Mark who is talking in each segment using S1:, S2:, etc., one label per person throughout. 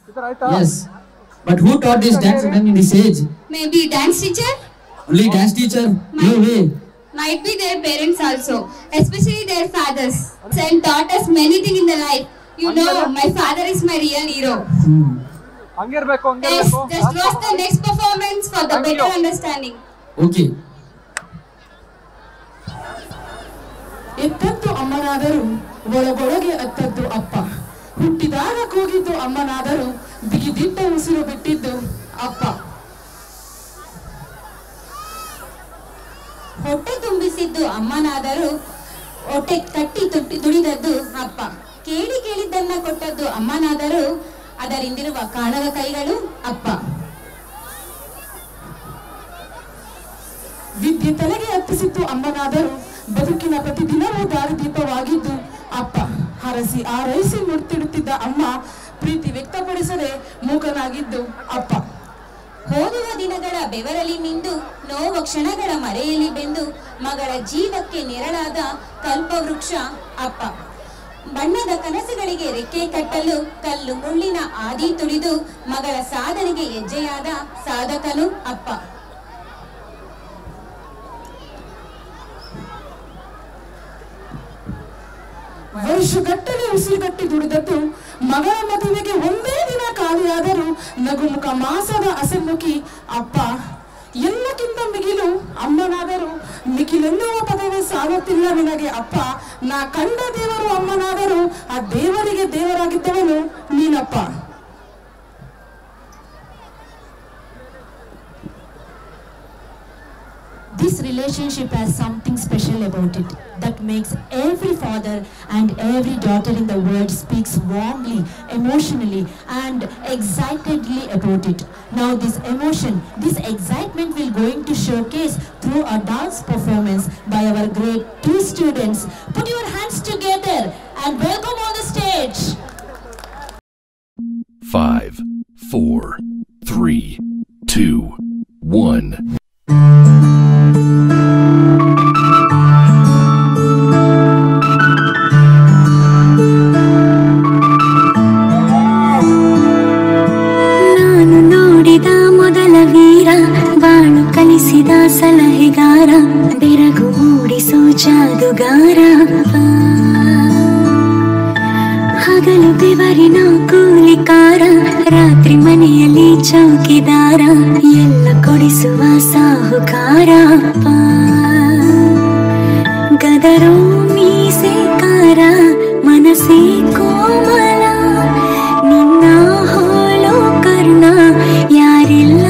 S1: Yes. But who taught this dance even in this age?
S2: Maybe dance teacher?
S1: Only dance teacher? No way.
S2: Might be their parents also, especially their fathers. And taught us many things in the life. You know, my father is my real hero. Yes, just watch the next performance for the better understanding.
S1: Okay.
S3: ಎತ್ತದ್ದು ಅಮ್ಮನಾದರೂ ಒಳಗೊಳಗೆ ಅತ್ತದ್ದು ಅಪ್ಪ. ಹುಟ್ಟಿದಾಗ ಕೂಗಿದ್ದು ಅಮ್ಮನಾದರೂ ಬಿಗಿದಿಟ್ಟ ಉಸಿರು ಬಿಟ್ಟಿದ್ದು ಅಪ್ಪ.
S2: ಹೊಟ್ಟೆ ತುಂಬಿಸಿದ್ದು ಅಮ್ಮನಾದರೂ ಹೊಟ್ಟೆ ಕಟ್ಟಿ ದುಡಿದದ್ದು ಅಪ್ಪ. ಕೇಳಿ ಕೇಳಿದ್ದನ್ನ ಕೊಟ್ಟದ್ದು ಅಮ್ಮನಾದರೂ ಅದರಿಂದಿರುವ ಕಾಣದ ಕೈಗಳು ಅಪ್ಪ.
S3: ವಿದ್ಯೆ ತಲೆಗೆ ಹತ್ತಿಸಿದ್ದು ಅಮ್ಮನಾದರೂ ಬದುಕಿನ ಪ್ರತಿದಿನವೂ ದಾರಿದೀಪವಾಗಿದ್ದು ಅಪ್ಪ. ಹರಸಿ ಆರೈಸಿ ಮುಡ್ತಿಡುತ್ತಿದ್ದ ಅಮ್ಮ ಪ್ರೀತಿ ವ್ಯಕ್ತಪಡಿಸದೆ ಮೂಕನಾಗಿದ್ದು ಅಪ್ಪ.
S2: ಓದುವ ದಿನಗಳ ಬೆವರಲ್ಲಿ ಮಿಂದು ನೋವ ಕ್ಷಣಗಳ ಮರೆಯಲ್ಲಿ ಬೆಂದು ಮಗಳ ಜೀವಕ್ಕೆ ನೆರಳಾದ ಕಲ್ಪವೃಕ್ಷ ಅಪ್ಪ. ಬಣ್ಣದ ಕನಸುಗಳಿಗೆ ರೆಕ್ಕೆ ಕಟ್ಟಲು ಕಲ್ಲು ಮುಳ್ಳಿನ ಆದಿ ತುಳಿದು ಮಗಳ ಸಾಧನೆಗೆ ಹೆಜ್ಜೆಯಾದ ಸಾಧಕನು ಅಪ್ಪ.
S3: ವರ್ಷಗಟ್ಟಲೆ ಉಸಿರುಗಟ್ಟಿ ದುಡಿದದ್ದು ಮಗಳ ಮದುವೆಗೆ ಒಂದೇ ದಿನ ಖಾಲಿಯಾದರೂ ನಗುಮುಖ ಮಾಸದ ಹಸನ್ಮುಖಿ ಅಪ್ಪ. ಎಲ್ಲಕ್ಕಿಂತ ಮಿಗಿಲು ಅಮ್ಮನಾದರೂ ಮಿಗಿಲೆನ್ನುವ ಪದವೇ ಸಾಗುತ್ತಿಲ್ಲ ನಿನಗೆ ಅಪ್ಪ. ನಾ ಕಂಡ ದೇವರು ಅಮ್ಮನಾದರೂ ಆ ದೇವರಿಗೆ ದೇವರಾಗಿದ್ದವನು ನೀನಪ್ಪ.
S4: This relationship has something special about it that makes every father and every daughter in the world speaks warmly, emotionally and excitedly about it. Now this emotion, this excitement will going to showcase through a dance performance by our grade 2 students. Put your hands together and welcome on the stage.
S5: 5, 4, 3, 2, 1.
S6: ಸಲಹೆಗಾರ ಬೆರಗು ಮೂಡಿಸೋ ಜಾದುಗಾರ ಹಗಲು ಬೆವರಿನ ಕೂಲಿಕಾರ ರಾತ್ರಿ ಮನೆಯಲ್ಲಿ ಚೌಕಿದಾರ ಎಲ್ಲ ಕೊಡಿಸುವ ಸಾಹುಕಾರ ಗದರೋ ಮೀಸೆಕಾರ ಮನಸ್ಸೇ ಕೋಮಲ ನಿನ್ನ ಹೋಲೋ ಕರ್ಣ ಯಾರಿಲ್ಲ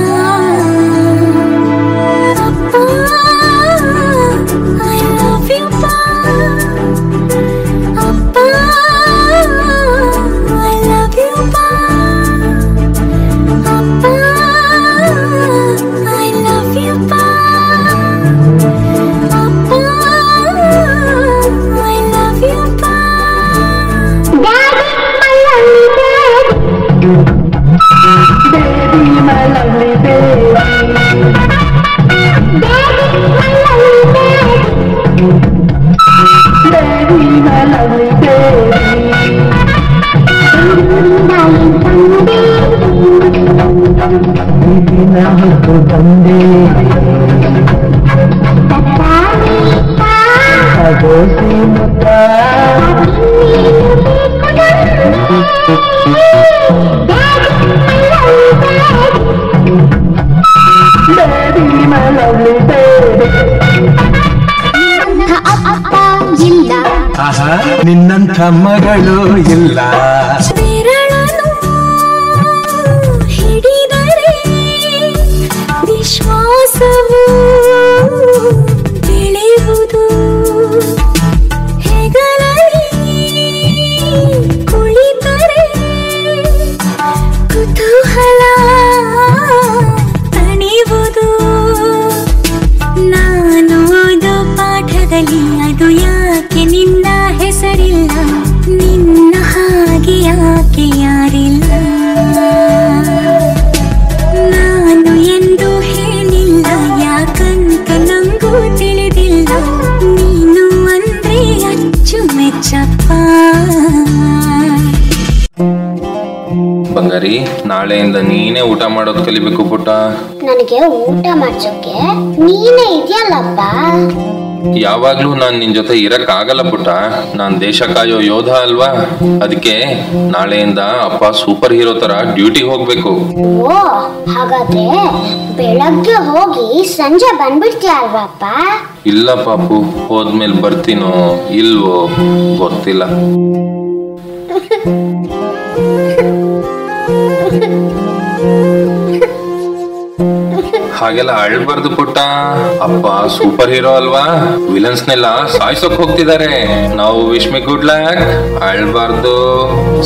S7: ನಿನ್ನಂಥ ಮಗಳು ಇಲ್ಲ
S6: ಹಿಡಿದರೆ ವಿಶ್ವಾಸವು ಬೆಳೆಯುವುದು ಹೆಗಲಲ್ಲಿ ಕುಳಿತರೆ ಕುತೂಹಲ ತಣಿಯುವುದು ನಾನು ಓದೋ ಪಾಠದಲ್ಲಿ ಅದು ಯಾಕೆ ನಿನ್ನ ಹೆಸರಿಲ್ಲ ನಿನ್ನ ಹಾಗೆ ಯಾಕೆ ಯಾರಿಲ್ಲ ನಾನು ಎಂದು ಹೇಳಿಲ್ಲ ಯಾಕಂತ ನಂಗೂ ತಿಳಿದಿಲ್ಲ ನೀನು ಅಂದ್ರೆ ಅಚ್ಚುಮೆಚ್ಚಪ್ಪ
S8: ಬಂಗಾರಿ, ನಾಳೆಯಿಂದ ನೀನೇ ಊಟ ಮಾಡೋದು ಕಲಿಬೇಕು ಪುಟ್ಟ.
S9: ನನಗೆ ಊಟ ಮಾಡ್ಸೋಕೆ ನೀನೇ ಇದೆಯಲ್ಲಪ್ಪ.
S8: ಯಾವಾಗ್ಲೂ ನಾನ್ ನಿನ್ ಜೊತೆ ಇರಕ್ ಆಗಲ್ಲ ಪುಟ್ಟ. ನಾನ್ ದೇಶ ಕಾಯೋ ಯೋಧ ಅಲ್ವಾ, ಅದಕ್ಕೆ ನಾಳೆಯಿಂದ ಅಪ್ಪ ಸೂಪರ್ ಹೀರೋ ತರ ಡ್ಯೂಟಿಗೆ ಹೋಗ್ಬೇಕು.
S9: ಓ, ಹಾಗಾದ್ರೆ ಬೆಳಗ್ಗೆ ಹೋಗಿ ಸಂಜೆ ಬಂದ್ಬಿಡ್ತೀಯ ಅಲ್ವಾಪ್ಪ?
S8: ಇಲ್ಲ ಪಾಪು, ಹೋದ್ಮೇಲೆ ಬರ್ತೀನೋ ಇಲ್ವೋ ಗೊತ್ತಿಲ್ಲ. ಹಾಗೆಲ್ಲ ಅಳ್ಬಾರ್ದು ಪುಟ್ಟ. ಅಪ್ಪ ಸೂಪರ್ ಹೀರೋ ಅಲ್ವಾ, ವಿಲನ್ಸ್ನೆಲ್ಲ ಸಾಯ್ಸೋಕ್ ಹೋಗ್ತಿದ್ದಾರೆ. ನಾವು ವಿಶ್ ಮಿ ಗುಡ್ ಲಕ್. ಅಳ್ಬಾರ್ದು.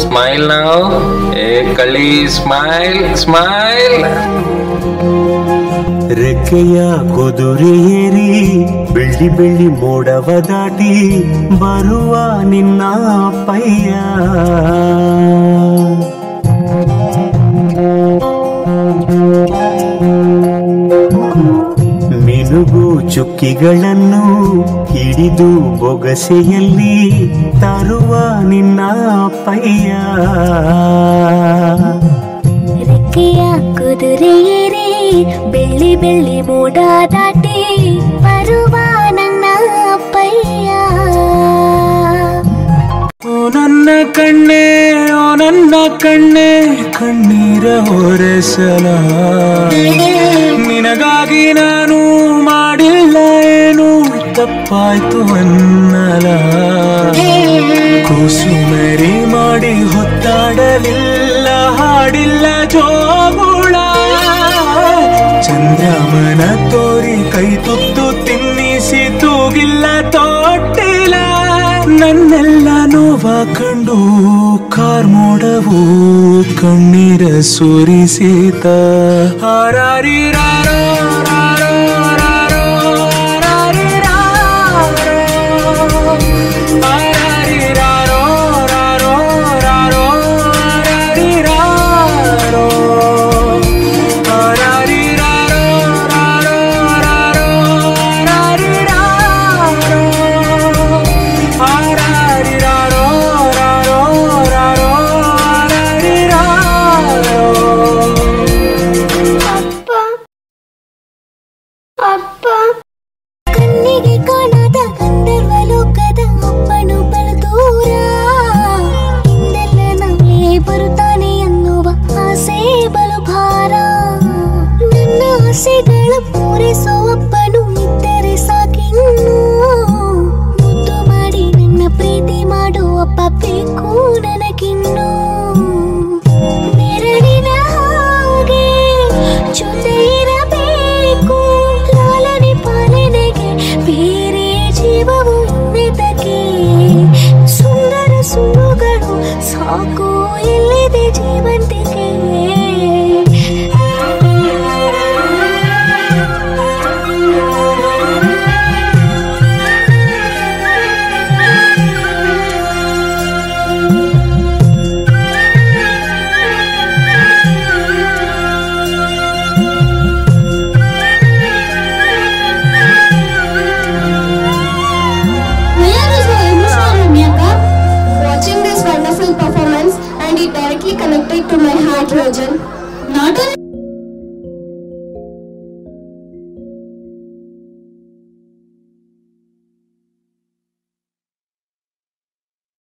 S8: ಸ್ಮೈಲ್ ನಾವು. ಏ ಕಳ್ಳಿ, ಸ್ಮೈಲ್ ಸ್ಮೈಲ್.
S7: ರೆಕ್ಕೆಯ ಕುದುರೆ ಏರಿ ಬೆಳ್ಳಿ ಬೆಳ್ಳಿ ಮೋಡವ ದಾಟಿ ಬರುವ ನಿನ್ನ ಪಯ್ಯ, ಮಿನುಗು ಚುಕ್ಕಿಗಳನ್ನು ಹಿಡಿದು ಬೊಗಸೆಯಲ್ಲಿ ತರುವ ನಿನ್ನ ಪಯ್ಯ.
S6: ರೆಕ್ಕೆಯ ಕುದುರೆ ಏರಿ ಬೆಳ್ಳಿ ಬೆಳ್ಳಿ ಮೋಡ ದಾಟಿ ಬರುವ ನನ್ನ ಅಪ್ಪಯ್ಯ.
S7: ಓ ನನ್ನ ಕಣ್ಣೆ, ಓ ನನ್ನ ಕಣ್ಣೆ, ಕಣ್ಣೀರ ಒರೆಸಲ ನಿನಗಾಗಿ ನಾನು ಮಾಡಿಲ್ಲ ಏನು ತಪ್ಪಾಯ್ತು ಅನ್ನಲ. ಕೂಸುಮರಿ ಮಾಡಿ ಹೊತ್ತಾಡಲಿಲ್ಲ, ಹಾಡಿಲ್ಲ ಜೋಗುಳ. ಚಂದ್ರಮನ ತೋರಿ ಕೈ ತುತ್ತು ತಿನ್ನಿಸಿ ತೂಗಿಲ್ಲ ತೊಟ್ಟಿಲ್ಲ. ನನ್ನೆಲ್ಲ ನೋವ ಕಂಡು ಕಾರ್ಮೋಡವು ಕಣ್ಣೀರ ಸುರಿಸಿತ. ಹಾರಾರಿರಾರೋ ರಾರೋ ರಾರೋ ರಾರಿರಾರೋ, ಹಾರಾರಿರಾರೋ ರಾರೋ ರಾರೋ ರಾರಿರಾರೋ, ಹಾರಾರಿರಾರೋ ರಾರೋ ರಾರೋ ರಾರಿರಾರೋ, ಹಾರಾರಿರಾರೋ ರಾರೋ ರಾರೋ ರಾರಿರಾರೋ.
S9: ಅಪ್ಪ,
S6: ಕಣ್ಣಿಗೆ ಕಾಣದ ಗಂಧರ್ವ ಲೋಕದ ಅಪ್ಪನು ಬಲು ದೂರ. ಇನ್ನೆಲ್ಲ ನಾಳೆ ಬರುತ್ತಾನೆ ಎನ್ನುವ ಆಸೆ ಬಲು ಭಾರ. ನನ್ನ ಆಸೆಗಳ ಪೂರೈಸೋ ಅಪ್ಪನು ಇದ್ದರೆ ಸಾಕಿನ್ನು. ಮುದ್ದು ಮಾಡಿ ನನ್ನ ಪ್ರೀತಿ ಮಾಡೋ ಅಪ್ಪ ಬೇಕು ನನಗಿನ್ನು. ನೆರಳಿನ ಹಾಗೆ ಜೊತೆ ಇರಬೇಕು, ಲಾಲನೆ ಪಾಲನೆಗೆ ಬೇರೆ ಜೀವವು ಇನ್ನಿದ್ದಕ್ಕೆ. ಸುಂದರ ಸುಳ್ಳುಗಳು ಸಾಕು, ಎಲ್ಲಿದೆ ಜೀವಂತಿಕೆ.
S3: Watching this wonderful performance, and it directly connected to my heart, Rajan. Not only